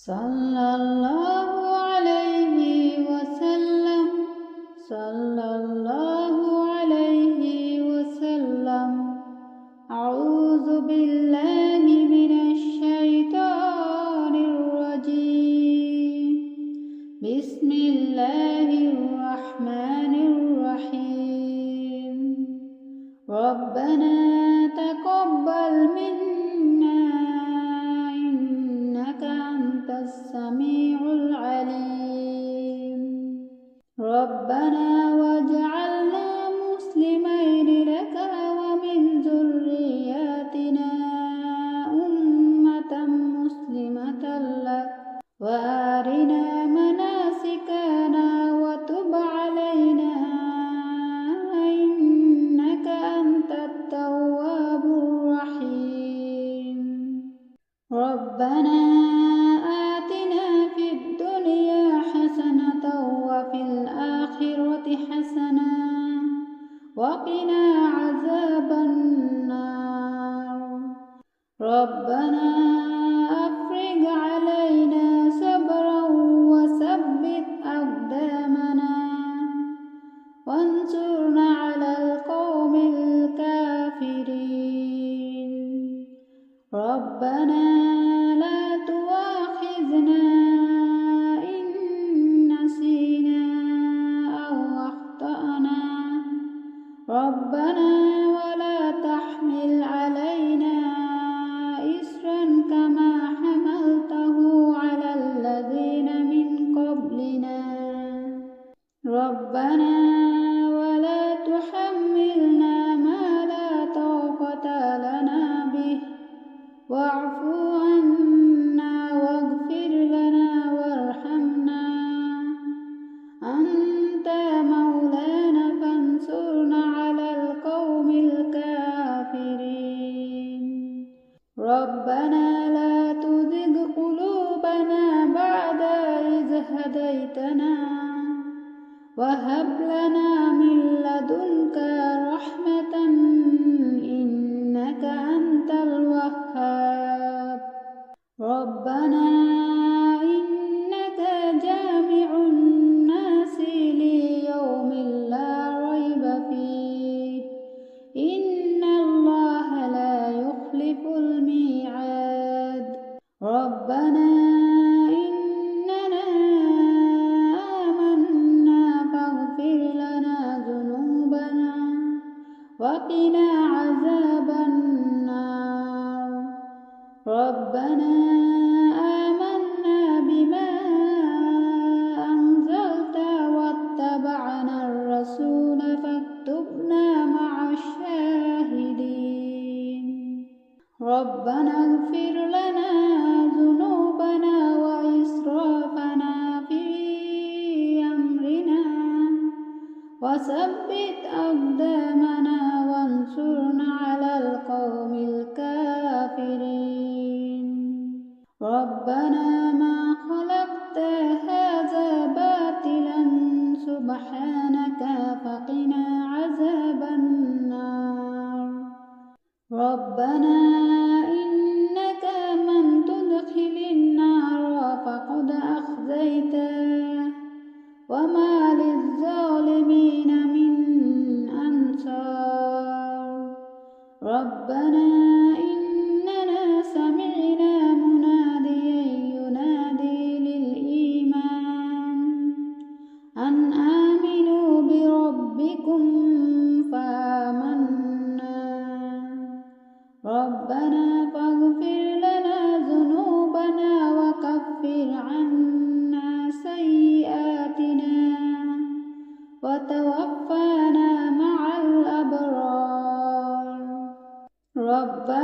sallallahu alaihi wasallam, sallallahu alaihi wasallam. A'udzu billahi minasy syaithanir rajim. Bismillahirrahmanirrahim. Rabbana taqabbal minna innaka antas samiul alim. Rabbana waj'alna muslimaini laka wa min dzurriyyatina ummatan muslimatan lak wa arina manasikana wa tub alaina innaka antat tawwabur rahim. Rabbana atina fid dunya hasanatan wa fil akhirati hasanah wa qina azaban nar. Rabbana afrigh alaina sabran wa tsabbit aqdamana wansurna 'alal qaumil kafirin. Rabbana la tu'akhidhna in nasina aw akhtana. Rabbana wa la tahmil 'alaina isran kama hamaltahu 'alal ladzina min qablina. Rabbana wa la tuhammilna ma la taqata lana bih wa'fu 'anna waghfir lana warhamna anta maulana fansurna 'alal qaumil kafirin. Rabbana la tuzigh qulubana ba'da idh hadaytana wa hab lana min ladunka rahmatan innaka antal wahhab. Rabbana innaka jami'un nasi li yawmin la rayba fih innallaha la yukhliful mi'ad. Rabbana innana amanna faghfir lana dhunubana wa qina azaban nar. Rabbana amanna bima anzalta wattaba'na ar-rasula faktubna ma'ash shahidin. Rabbana ighfir lana dhunubana wa israfana fi amrina wa tsabbit aqdamana wansurna 'alal qaumil kafirin. Rabbana ma khalaqta hadza batilan subhanaka faqina 'azaban nar. Rabbana innaka man tudkhilin nara faqad akhzaytah wa ma lizzalimina min ansar. Rabbana innana sami'na munadiyan yunadi lil iman an aminu bi rabbikum faamanna. Rabbana faghfir lana dhunubana wa kaffir 'anna sayyi'atina wa tawaffana ma'al abrar. Rabbana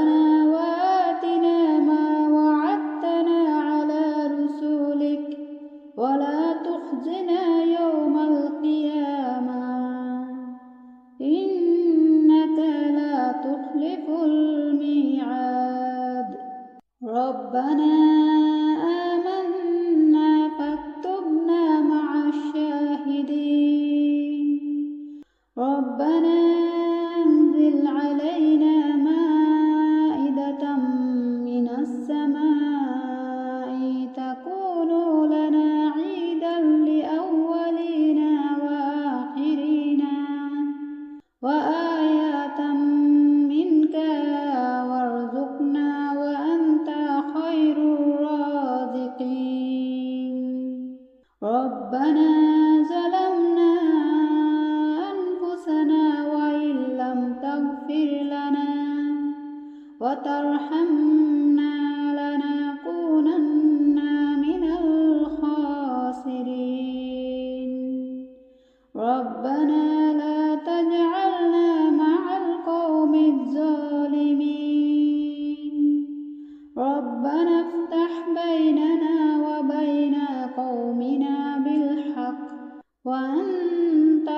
وأنت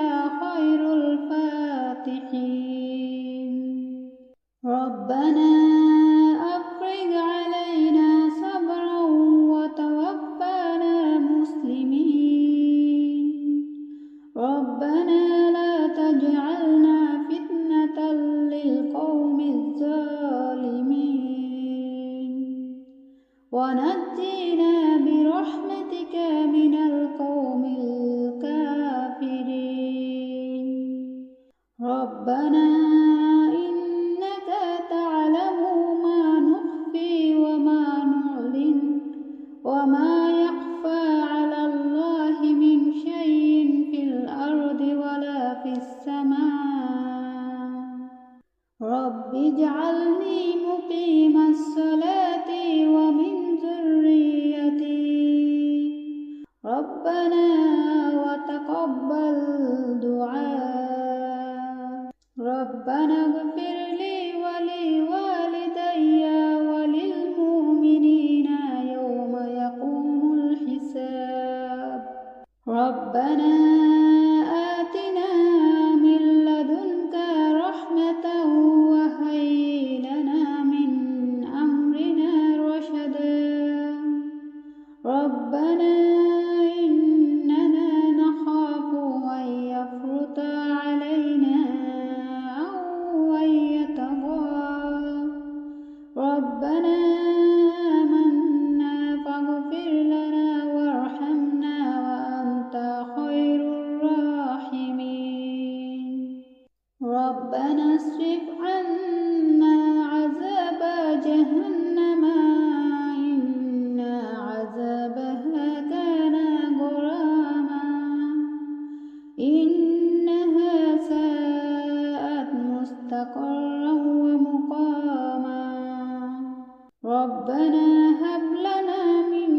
خير الفاتحين. ربنا أفرج علينا صبرا وتوفنا مسلمين. ربنا لا تجعلنا فتنة للقوم الظالمين ونجينا برحمتك من القوم الكافرين. ربنا إنك تعلم ما نخفي وما نعلن وما يخفى على الله من شيء في الأرض ولا في السماء. رب اجعلني مقيم الصلاة ومن ذريتي. ربنا وتقبل دعاء. ربنا اغفر لي ولوالدي وللمؤمنين يوم يقوم الحساب. ربنا آتنا من لدنك رحمة وهيئ لنا من أمرنا رشدا. ربنا إننا نخاف أن يفرط علينا أو أن يطغى. ربنا آمنا فاغفر لنا وارحمنا وأنت خير الراحمين. ربنا اصرف عنا عذاب جهنم إن عذابها كان غراما إنها ساءت مستقرا ومقاما. ربنا هب لنا من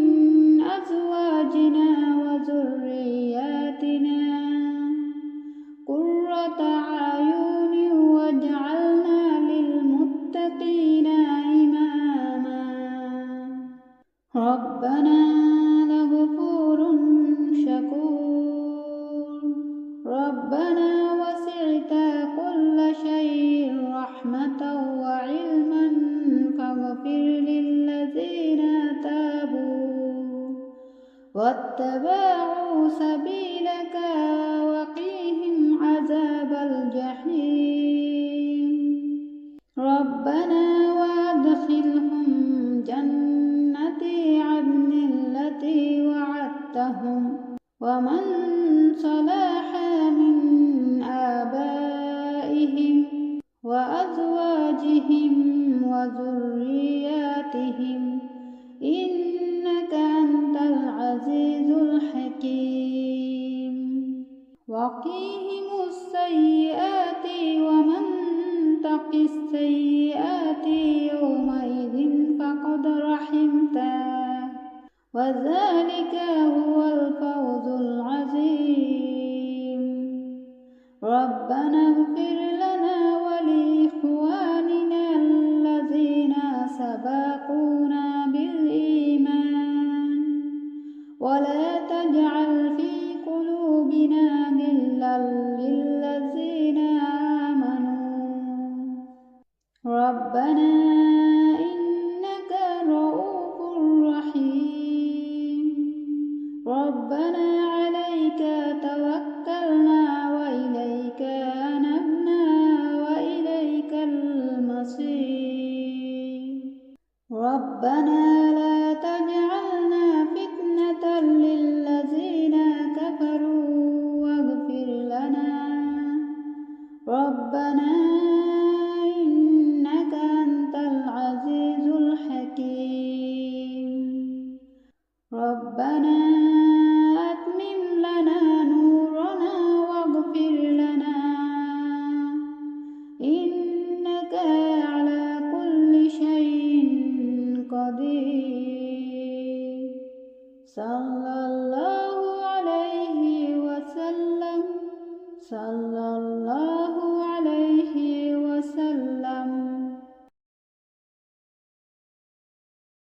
أزواجنا وذرياتنا قرة أعين واجعلنا للمتقين إماما. ربنا لغفور شكور. ربنا وسعت كل شيء رحمة وعلما فاغفر للذين تابوا واتبعوا سبيلك وقهم عذاب الجحيم. ربنا وادخلهم جنة عدن التي وعدتهم ومن صلح من آبائهم وأزواجهم وذرياتهم إنك أنت العزيز الحكيم. وقيهم السيئات ومن تق السيئات يومئذ فقد رحمته وذلك هو الفوز العظيم. ربنا اغفر لنا ولإخواننا الذين سبقونا بالإيمان ولا تجعل في قلوبنا غلا للذين آمنوا. ربنا إنك رؤوف رحيم. ربنا عليك توكلنا وإليك أنبنا وإليك المصير. ربنا لا تجعلنا فتنة للذين كفروا واغفر لنا. ربنا إنك أنت العزيز الحكيم. ربنا أتمم لنا نورنا واغفر لنا إنك على كل شيء قدير. صلى الله عليه وسلم. صلى